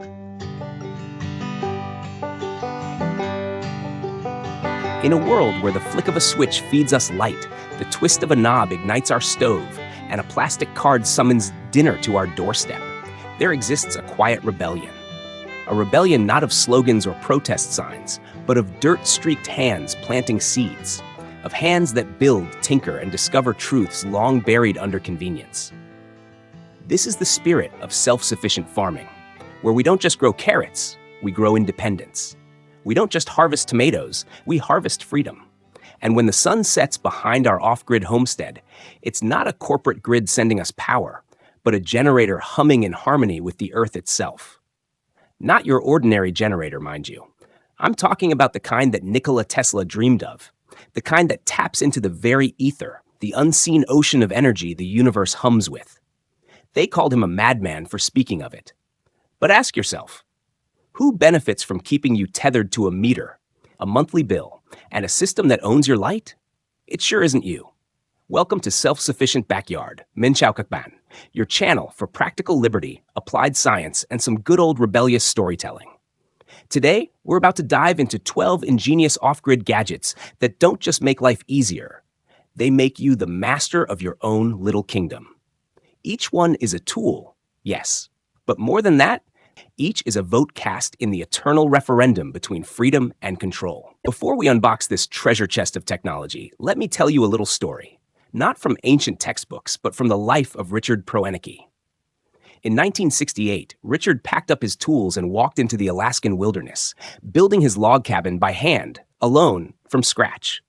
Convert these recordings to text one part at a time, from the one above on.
In a world where the flick of a switch feeds us light, the twist of a knob ignites our stove, and a plastic card summons dinner to our doorstep, there exists a quiet rebellion. A rebellion not of slogans or protest signs, but of dirt-streaked hands planting seeds, of hands that build, tinker, and discover truths long buried under convenience. This is the spirit of self-sufficient farming, where we don't just grow carrots, we grow independence. We don't just harvest tomatoes, we harvest freedom. And when the sun sets behind our off-grid homestead, it's not a corporate grid sending us power, but a generator humming in harmony with the earth itself. Not your ordinary generator, mind you. I'm talking about the kind that Nikola Tesla dreamed of, the kind that taps into the very ether, the unseen ocean of energy the universe hums with. They called him a madman for speaking of it. But ask yourself, who benefits from keeping you tethered to a meter, a monthly bill, and a system that owns your light? It sure isn't you. Welcome to Self-Sufficient Backyard, Min Chao Kakban, your channel for practical liberty, applied science, and some good old rebellious storytelling. Today, we're about to dive into 12 ingenious off-grid gadgets that don't just make life easier. They make you the master of your own little kingdom. Each one is a tool, yes, but more than that, each is a vote cast in the eternal referendum between freedom and control. Before we unbox this treasure chest of technology, let me tell you a little story. Not from ancient textbooks, but from the life of Richard Proenneke. In 1968, Richard packed up his tools and walked into the Alaskan wilderness, building his log cabin by hand, alone, from scratch.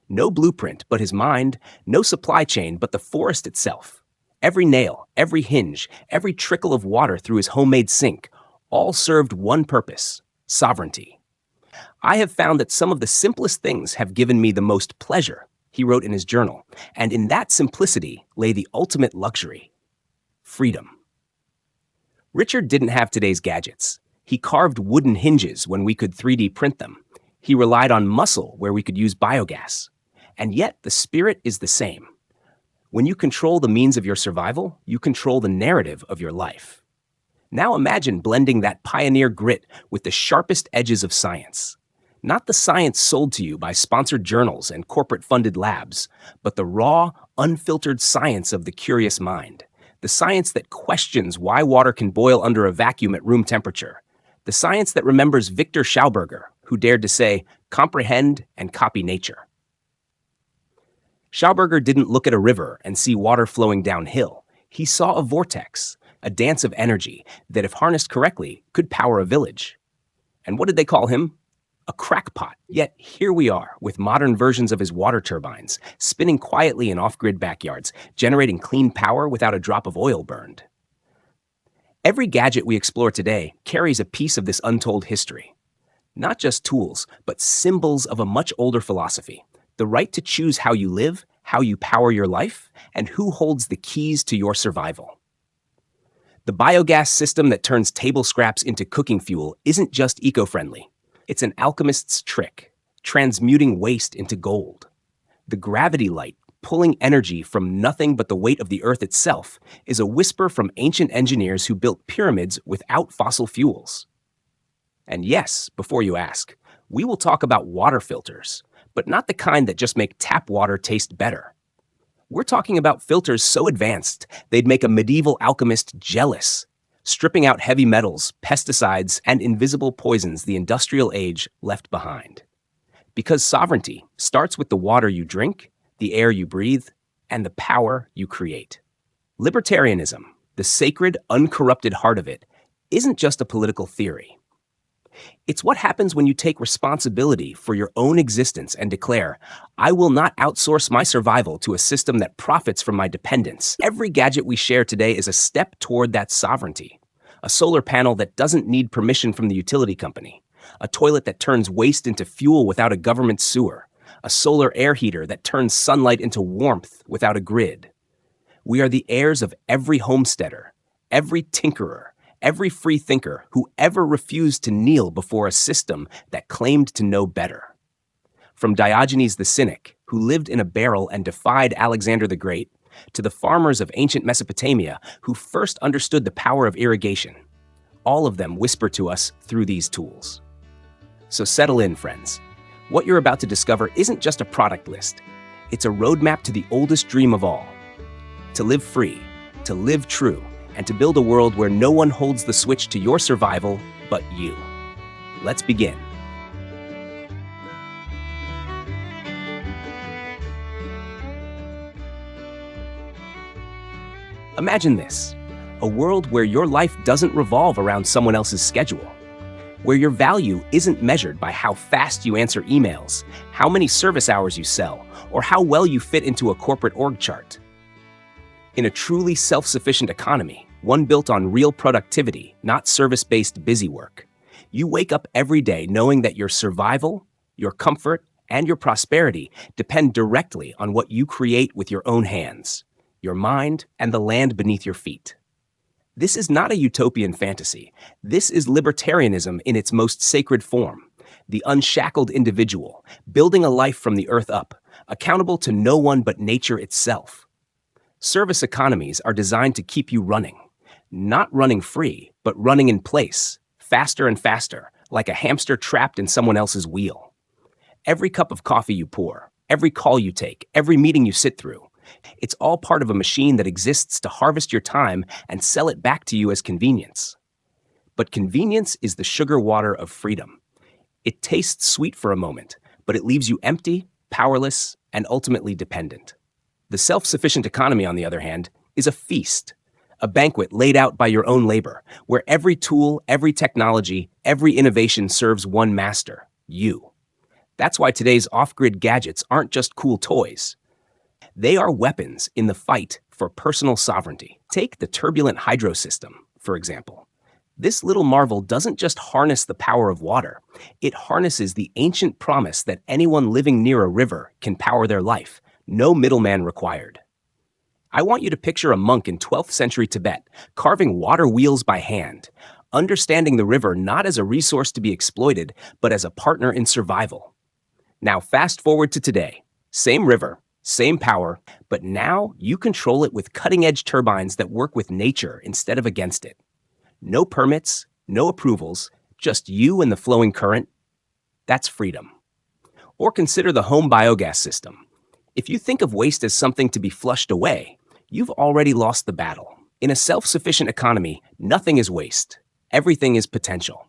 No blueprint but his mind, no supply chain but the forest itself. Every nail, every hinge, every trickle of water through his homemade sink, all served one purpose: sovereignty. I have found that some of the simplest things have given me the most pleasure, he wrote in his journal, and in that simplicity lay the ultimate luxury: freedom. Richard didn't have today's gadgets. He carved wooden hinges when we could 3D print them. He relied on muscle where we could use biogas. And yet the spirit is the same. When you control the means of your survival, you control the narrative of your life. Now imagine blending that pioneer grit with the sharpest edges of science. Not the science sold to you by sponsored journals and corporate-funded labs, but the raw, unfiltered science of the curious mind. The science that questions why water can boil under a vacuum at room temperature. The science that remembers Victor Schauberger, who dared to say, comprehend and copy nature. Schauberger didn't look at a river and see water flowing downhill. He saw a vortex, a dance of energy that, if harnessed correctly, could power a village. And what did they call him? A crackpot. Yet here we are, with modern versions of his water turbines, spinning quietly in off-grid backyards, generating clean power without a drop of oil burned. Every gadget we explore today carries a piece of this untold history. Not just tools, but symbols of a much older philosophy: the right to choose how you live, how you power your life, and who holds the keys to your survival. The biogas system that turns table scraps into cooking fuel isn't just eco-friendly. It's an alchemist's trick, transmuting waste into gold. The gravity light, pulling energy from nothing but the weight of the earth itself, is a whisper from ancient engineers who built pyramids without fossil fuels. And yes, before you ask, we will talk about water filters, but not the kind that just make tap water taste better. We're talking about filters so advanced they'd make a medieval alchemist jealous, stripping out heavy metals, pesticides, and invisible poisons the industrial age left behind. Because sovereignty starts with the water you drink, the air you breathe, and the power you create. Libertarianism, the sacred, uncorrupted heart of it, isn't just a political theory. It's what happens when you take responsibility for your own existence and declare, I will not outsource my survival to a system that profits from my dependence. Every gadget we share today is a step toward that sovereignty. A solar panel that doesn't need permission from the utility company. A toilet that turns waste into fuel without a government sewer. A solar air heater that turns sunlight into warmth without a grid. We are the heirs of every homesteader, every tinkerer, every free thinker who ever refused to kneel before a system that claimed to know better. From Diogenes the Cynic, who lived in a barrel and defied Alexander the Great, to the farmers of ancient Mesopotamia who first understood the power of irrigation. All of them whisper to us through these tools. So settle in, friends. What you're about to discover isn't just a product list. It's a roadmap to the oldest dream of all: to live free, to live true, and to build a world where no one holds the switch to your survival but you. Let's begin. Imagine this: a world where your life doesn't revolve around someone else's schedule, where your value isn't measured by how fast you answer emails, how many service hours you sell, or how well you fit into a corporate org chart. In a truly self-sufficient economy, one built on real productivity, not service-based busy work, you wake up every day knowing that your survival, your comfort, and your prosperity depend directly on what you create with your own hands, your mind, and the land beneath your feet. This is not a utopian fantasy. This is libertarianism in its most sacred form: the unshackled individual, building a life from the earth up, accountable to no one but nature itself. Service economies are designed to keep you running, not running free, but running in place, faster and faster, like a hamster trapped in someone else's wheel. Every cup of coffee you pour, every call you take, every meeting you sit through, it's all part of a machine that exists to harvest your time and sell it back to you as convenience. But convenience is the sugar water of freedom. It tastes sweet for a moment, but it leaves you empty, powerless, and ultimately dependent. The self-sufficient economy, on the other hand, is a feast, a banquet laid out by your own labor, where every tool, every technology, every innovation serves one master: you. That's why today's off-grid gadgets aren't just cool toys. They are weapons in the fight for personal sovereignty. Take the turbulent hydro system, for example. This little marvel doesn't just harness the power of water. It harnesses the ancient promise that anyone living near a river can power their life, no middleman required. I want you to picture a monk in 12th century Tibet, carving water wheels by hand, understanding the river not as a resource to be exploited, but as a partner in survival. Now fast forward to today. Same river, same power, but now you control it with cutting-edge turbines that work with nature instead of against it. No permits, no approvals, just you and the flowing current. That's freedom. Or consider the home biogas system. If you think of waste as something to be flushed away, you've already lost the battle. In a self-sufficient economy, nothing is waste. Everything is potential.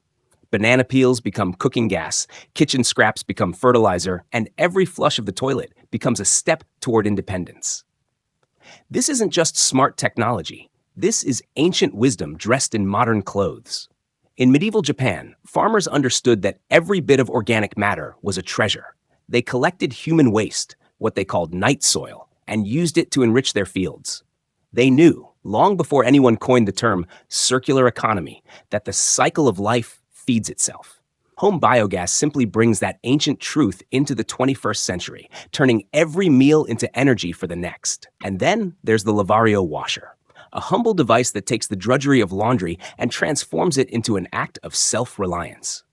Banana peels become cooking gas, kitchen scraps become fertilizer, and every flush of the toilet becomes a step toward independence. This isn't just smart technology. This is ancient wisdom dressed in modern clothes. In medieval Japan, farmers understood that every bit of organic matter was a treasure. They collected human waste, what they called night soil, and used it to enrich their fields. They knew, long before anyone coined the term circular economy, that the cycle of life feeds itself. Home biogas simply brings that ancient truth into the 21st century, turning every meal into energy for the next. And then there's the Lavario washer, a humble device that takes the drudgery of laundry and transforms it into an act of self-reliance.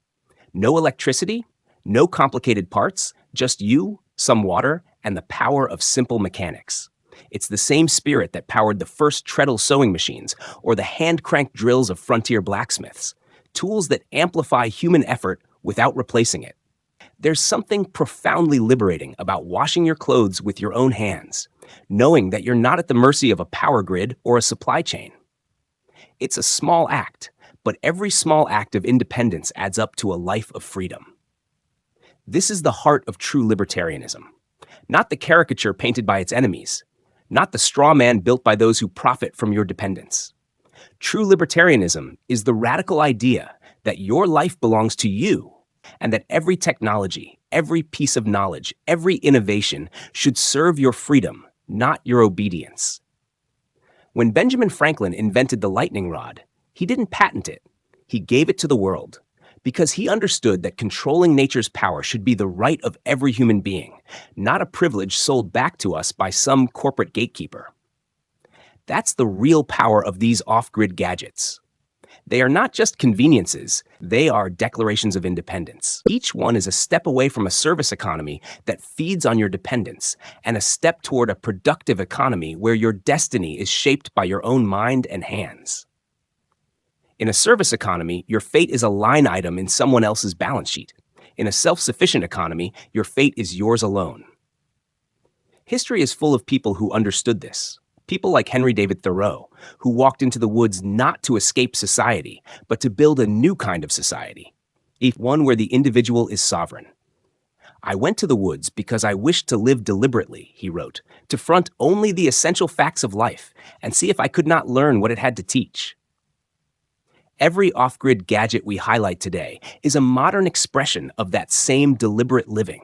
No electricity, no complicated parts, just you, some water, and the power of simple mechanics. It's the same spirit that powered the first treadle sewing machines or the hand-cranked drills of frontier blacksmiths. Tools that amplify human effort without replacing it. There's something profoundly liberating about washing your clothes with your own hands, knowing that you're not at the mercy of a power grid or a supply chain. It's a small act, but every small act of independence adds up to a life of freedom. This is the heart of true libertarianism, not the caricature painted by its enemies, not the straw man built by those who profit from your dependence. True libertarianism is the radical idea that your life belongs to you and that every technology, every piece of knowledge, every innovation should serve your freedom, not your obedience. When Benjamin Franklin invented the lightning rod, he didn't patent it. He gave it to the world because he understood that controlling nature's power should be the right of every human being, not a privilege sold back to us by some corporate gatekeeper. That's the real power of these off-grid gadgets. They are not just conveniences, they are declarations of independence. Each one is a step away from a service economy that feeds on your dependence, and a step toward a productive economy where your destiny is shaped by your own mind and hands. In a service economy, your fate is a line item in someone else's balance sheet. In a self-sufficient economy, your fate is yours alone. History is full of people who understood this. People like Henry David Thoreau, who walked into the woods not to escape society, but to build a new kind of society, one where the individual is sovereign. "I went to the woods because I wished to live deliberately," he wrote, "to front only the essential facts of life and see if I could not learn what it had to teach." Every off-grid gadget we highlight today is a modern expression of that same deliberate living.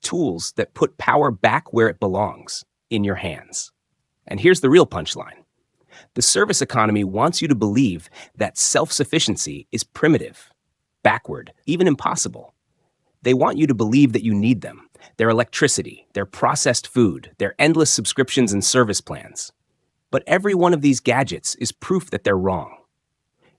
Tools that put power back where it belongs, in your hands. And here's the real punchline. The service economy wants you to believe that self-sufficiency is primitive, backward, even impossible. They want you to believe that you need them, their electricity, their processed food, their endless subscriptions and service plans. But every one of these gadgets is proof that they're wrong.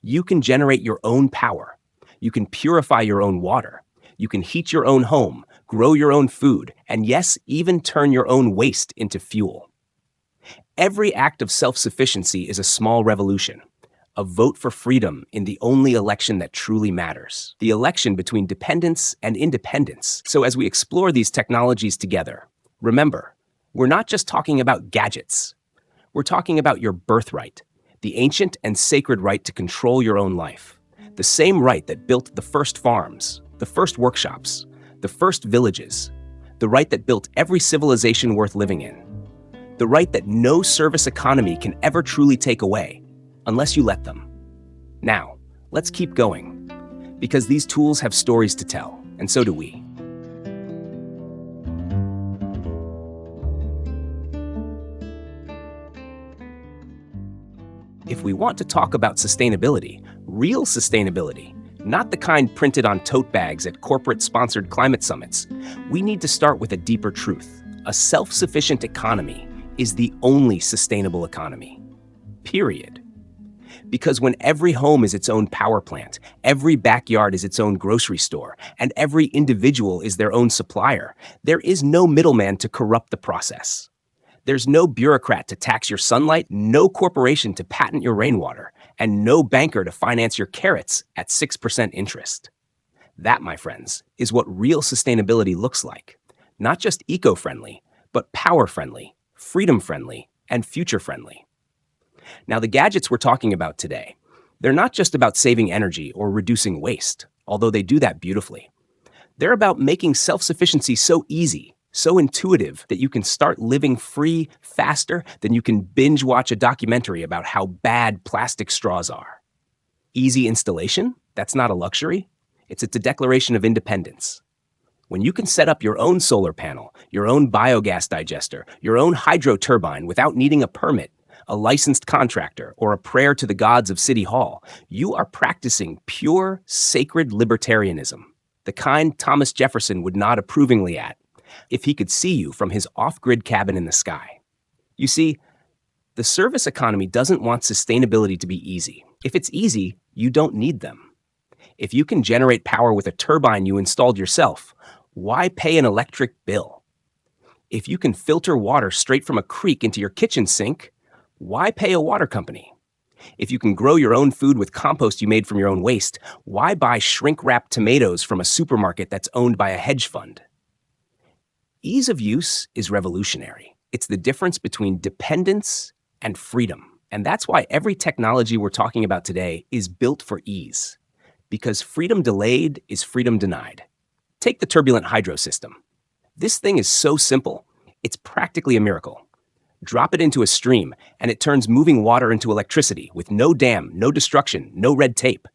You can generate your own power. You can purify your own water. You can heat your own home, grow your own food, and yes, even turn your own waste into fuel. Every act of self-sufficiency is a small revolution, a vote for freedom in the only election that truly matters, the election between dependence and independence. So as we explore these technologies together, remember, we're not just talking about gadgets. We're talking about your birthright, the ancient and sacred right to control your own life, the same right that built the first farms, the first workshops, the first villages, the right that built every civilization worth living in, the right that no service economy can ever truly take away, unless you let them. Now, let's keep going, because these tools have stories to tell, and so do we. If we want to talk about sustainability, real sustainability, not the kind printed on tote bags at corporate-sponsored climate summits, we need to start with a deeper truth. A self-sufficient economy is the only sustainable economy. Period. Because when every home is its own power plant, every backyard is its own grocery store, and every individual is their own supplier, there is no middleman to corrupt the process. There's no bureaucrat to tax your sunlight, no corporation to patent your rainwater, and no banker to finance your carrots at 6% interest. That, my friends, is what real sustainability looks like. Not just eco-friendly, but power-friendly, freedom-friendly, and future-friendly. Now, the gadgets we're talking about today, they're not just about saving energy or reducing waste, although they do that beautifully. They're about making self-sufficiency so easy, so intuitive that you can start living free faster than you can binge watch a documentary about how bad plastic straws are. Easy installation? That's not a luxury. It's a declaration of independence. When you can set up your own solar panel, your own biogas digester, your own hydro turbine without needing a permit, a licensed contractor, or a prayer to the gods of City Hall, you are practicing pure, sacred libertarianism, the kind Thomas Jefferson would nod approvingly at if he could see you from his off-grid cabin in the sky. You see, the service economy doesn't want sustainability to be easy. If it's easy, you don't need them. If you can generate power with a turbine you installed yourself, why pay an electric bill? If you can filter water straight from a creek into your kitchen sink, why pay a water company? If you can grow your own food with compost you made from your own waste, why buy shrink-wrapped tomatoes from a supermarket that's owned by a hedge fund? Ease of use is revolutionary. It's the difference between dependence and freedom. And that's why every technology we're talking about today is built for ease. Because freedom delayed is freedom denied. Take the turbulent hydro system. This thing is so simple, it's practically a miracle. Drop it into a stream, and it turns moving water into electricity with no dam, no destruction, no red tape.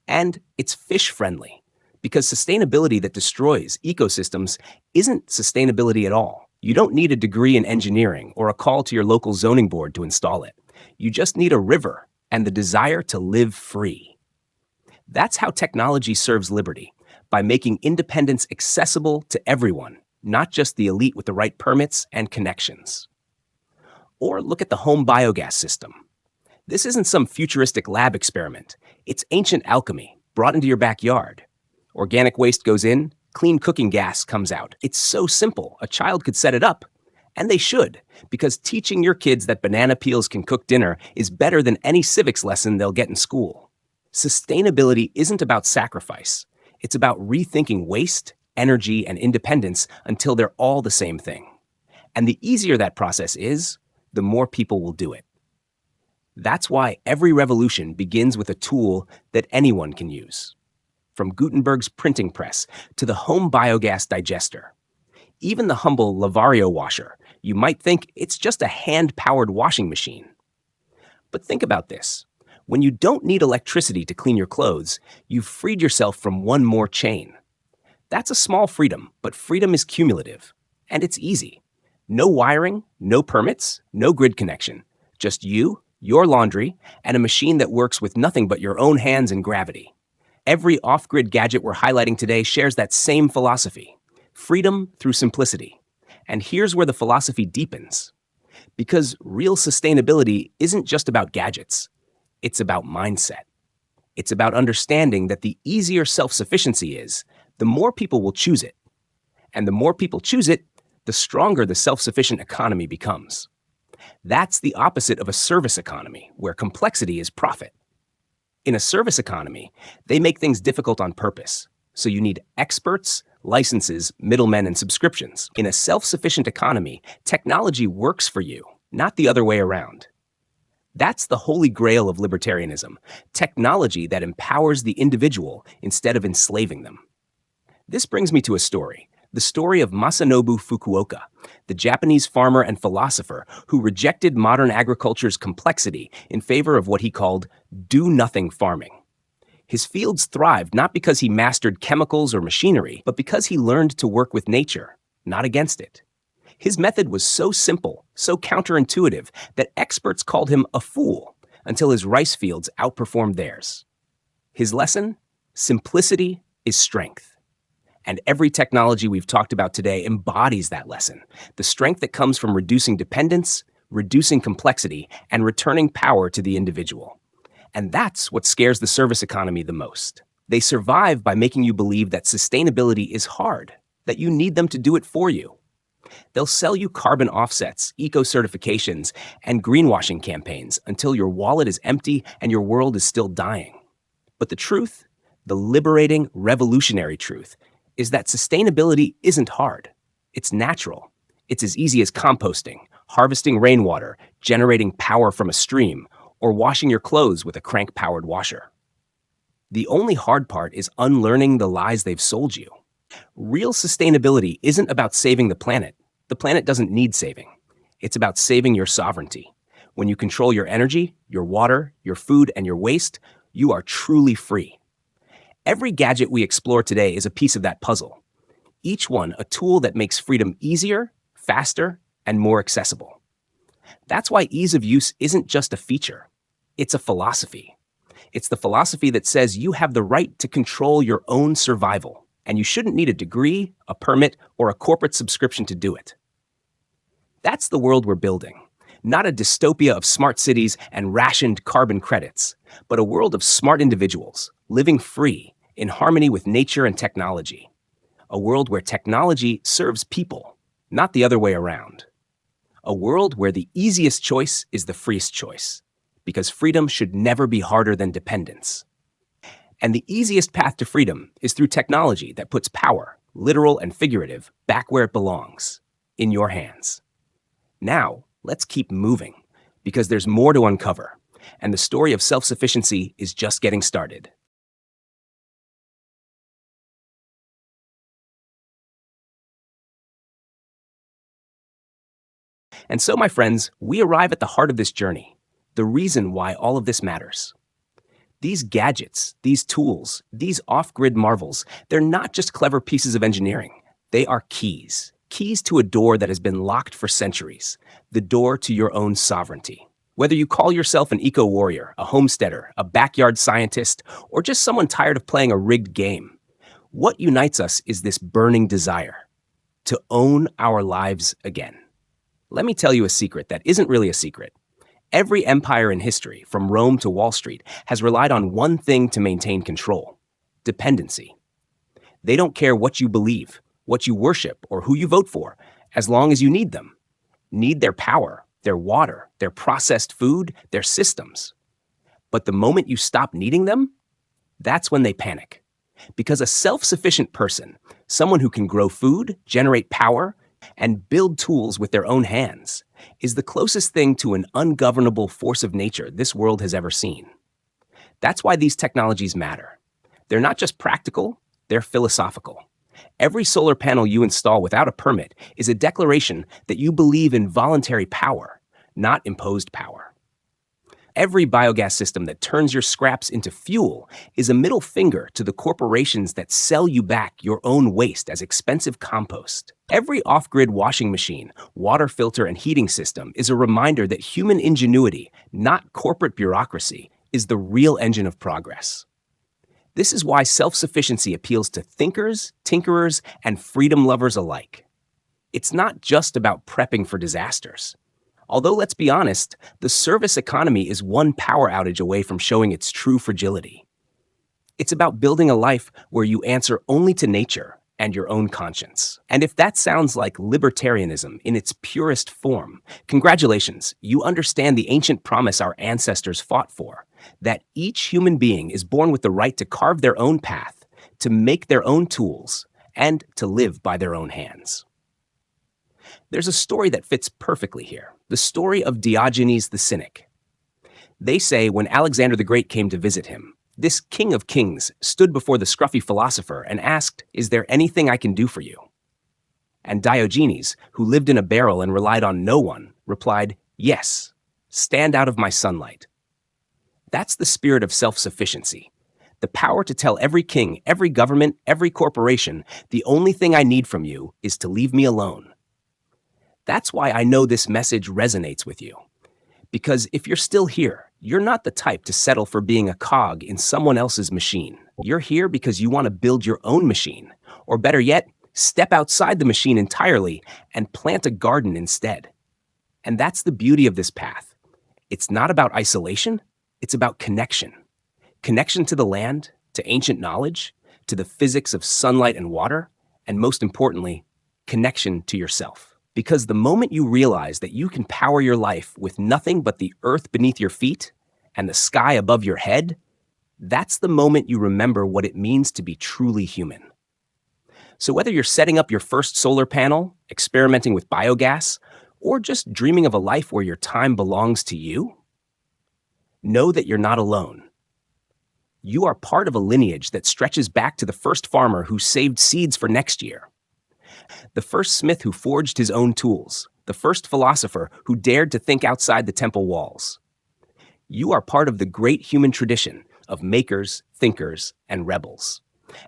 And it's fish-friendly. Because sustainability that destroys ecosystems isn't sustainability at all. You don't need a degree in engineering or a call to your local zoning board to install it. You just need a river and the desire to live free. That's how technology serves liberty, by making independence accessible to everyone, not just the elite with the right permits and connections. Or look at the home biogas system. This isn't some futuristic lab experiment. It's ancient alchemy brought into your backyard. Organic waste goes in, clean cooking gas comes out. It's so simple, a child could set it up. And they should, because teaching your kids that banana peels can cook dinner is better than any civics lesson they'll get in school. Sustainability isn't about sacrifice. It's about rethinking waste, energy, and independence until they're all the same thing. And the easier that process is, the more people will do it. That's why every revolution begins with a tool that anyone can use. From Gutenberg's printing press to the home biogas digester, even the humble Lavario washer, you might think it's just a hand-powered washing machine. But think about this. When you don't need electricity to clean your clothes, you've freed yourself from one more chain. That's a small freedom, but freedom is cumulative. And it's easy. No wiring, no permits, no grid connection. Just you, your laundry, and a machine that works with nothing but your own hands and gravity. Every off-grid gadget we're highlighting today shares that same philosophy. Freedom through simplicity. And here's where the philosophy deepens. Because real sustainability isn't just about gadgets. It's about mindset. It's about understanding that the easier self-sufficiency is, the more people will choose it. And the more people choose it, the stronger the self-sufficient economy becomes. That's the opposite of a service economy, where complexity is profit. In a service economy, they make things difficult on purpose. So you need experts, licenses, middlemen, and subscriptions. In a self-sufficient economy, technology works for you, not the other way around. That's the holy grail of libertarianism, technology that empowers the individual instead of enslaving them. This brings me to a story, the story of Masanobu Fukuoka, the Japanese farmer and philosopher who rejected modern agriculture's complexity in favor of what he called do-nothing farming. His fields thrived not because he mastered chemicals or machinery, but because he learned to work with nature, not against it. His method was so simple, so counterintuitive, that experts called him a fool until his rice fields outperformed theirs. His lesson? Simplicity is strength. And every technology we've talked about today embodies that lesson, the strength that comes from reducing dependence, reducing complexity, and returning power to the individual. And that's what scares the service economy the most. They survive by making you believe that sustainability is hard, that you need them to do it for you. They'll sell you carbon offsets, eco-certifications, and greenwashing campaigns until your wallet is empty and your world is still dying. But the truth, the liberating, revolutionary truth, is that sustainability isn't hard. It's natural. It's as easy as composting, harvesting rainwater, generating power from a stream, or washing your clothes with a crank-powered washer. The only hard part is unlearning the lies they've sold you. Real sustainability isn't about saving the planet. The planet doesn't need saving. It's about saving your sovereignty. When you control your energy, your water, your food, and your waste, you are truly free. Every gadget we explore today is a piece of that puzzle. Each one a tool that makes freedom easier, faster, and more accessible. That's why ease of use isn't just a feature. It's a philosophy. It's the philosophy that says you have the right to control your own survival, and you shouldn't need a degree, a permit, or a corporate subscription to do it. That's the world we're building. Not a dystopia of smart cities and rationed carbon credits, but a world of smart individuals, living free, in harmony with nature and technology. A world where technology serves people, not the other way around. A world where the easiest choice is the freest choice, because freedom should never be harder than dependence. And the easiest path to freedom is through technology that puts power, literal and figurative, back where it belongs, in your hands. Now, let's keep moving, because there's more to uncover, and the story of self-sufficiency is just getting started. And so, my friends, we arrive at the heart of this journey, the reason why all of this matters. These gadgets, these tools, these off-grid marvels, they're not just clever pieces of engineering. They are keys. Keys to a door that has been locked for centuries. The door to your own sovereignty. Whether you call yourself an eco-warrior, a homesteader, a backyard scientist, or just someone tired of playing a rigged game, what unites us is this burning desire to own our lives again. Let me tell you a secret that isn't really a secret. Every empire in history, from Rome to Wall Street, has relied on one thing to maintain control: dependency. They don't care what you believe, what you worship, or who you vote for, as long as you need them. Need their power, their water, their processed food, their systems. But the moment you stop needing them, That's when they panic. Because a self-sufficient person, someone who can grow food, generate power, and build tools with their own hands, is the closest thing to an ungovernable force of nature this world has ever seen. That's why these technologies matter. They're not just practical, they're philosophical. Every solar panel you install without a permit is a declaration that you believe in voluntary power, not imposed power. Every biogas system that turns your scraps into fuel is a middle finger to the corporations that sell you back your own waste as expensive compost. Every off-grid washing machine, water filter, and heating system is a reminder that human ingenuity, not corporate bureaucracy, is the real engine of progress. This is why self-sufficiency appeals to thinkers, tinkerers, and freedom lovers alike. It's not just about prepping for disasters. Although, let's be honest, the service economy is one power outage away from showing its true fragility. It's about building a life where you answer only to nature and your own conscience. And if that sounds like libertarianism in its purest form, congratulations, you understand the ancient promise our ancestors fought for, that each human being is born with the right to carve their own path, to make their own tools, and to live by their own hands. There's a story that fits perfectly here, the story of Diogenes the Cynic. They say when Alexander the Great came to visit him, this king of kings stood before the scruffy philosopher and asked, "Is there anything I can do for you?" And Diogenes, who lived in a barrel and relied on no one, replied, "Yes, stand out of my sunlight." That's the spirit of self-sufficiency, the power to tell every king, every government, every corporation, the only thing I need from you is to leave me alone. That's why I know this message resonates with you. Because if you're still here, you're not the type to settle for being a cog in someone else's machine. You're here because you want to build your own machine, or better yet, step outside the machine entirely and plant a garden instead. And that's the beauty of this path. It's not about isolation, it's about connection. Connection to the land, to ancient knowledge, to the physics of sunlight and water, and most importantly, connection to yourself. Because the moment you realize that you can power your life with nothing but the earth beneath your feet and the sky above your head, that's the moment you remember what it means to be truly human. So whether you're setting up your first solar panel, experimenting with biogas, or just dreaming of a life where your time belongs to you, know that you're not alone. You are part of a lineage that stretches back to the first farmer who saved seeds for next year, the first smith who forged his own tools, the first philosopher who dared to think outside the temple walls. You are part of the great human tradition of makers, thinkers, and rebels.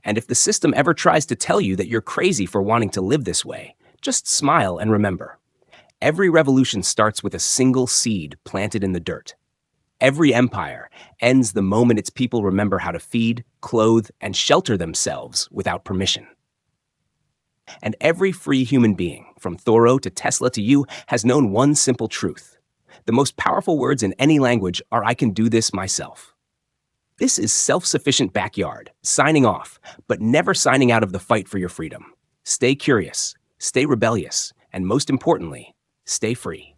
And if the system ever tries to tell you that you're crazy for wanting to live this way, just smile and remember. Every revolution starts with a single seed planted in the dirt. Every empire ends the moment its people remember how to feed, clothe, and shelter themselves without permission. And every free human being, from Thoreau to Tesla to you, has known one simple truth. The most powerful words in any language are "I can do this myself." This is Self-Sufficient Backyard, signing off, but never signing out of the fight for your freedom. Stay curious, stay rebellious, and most importantly, stay free.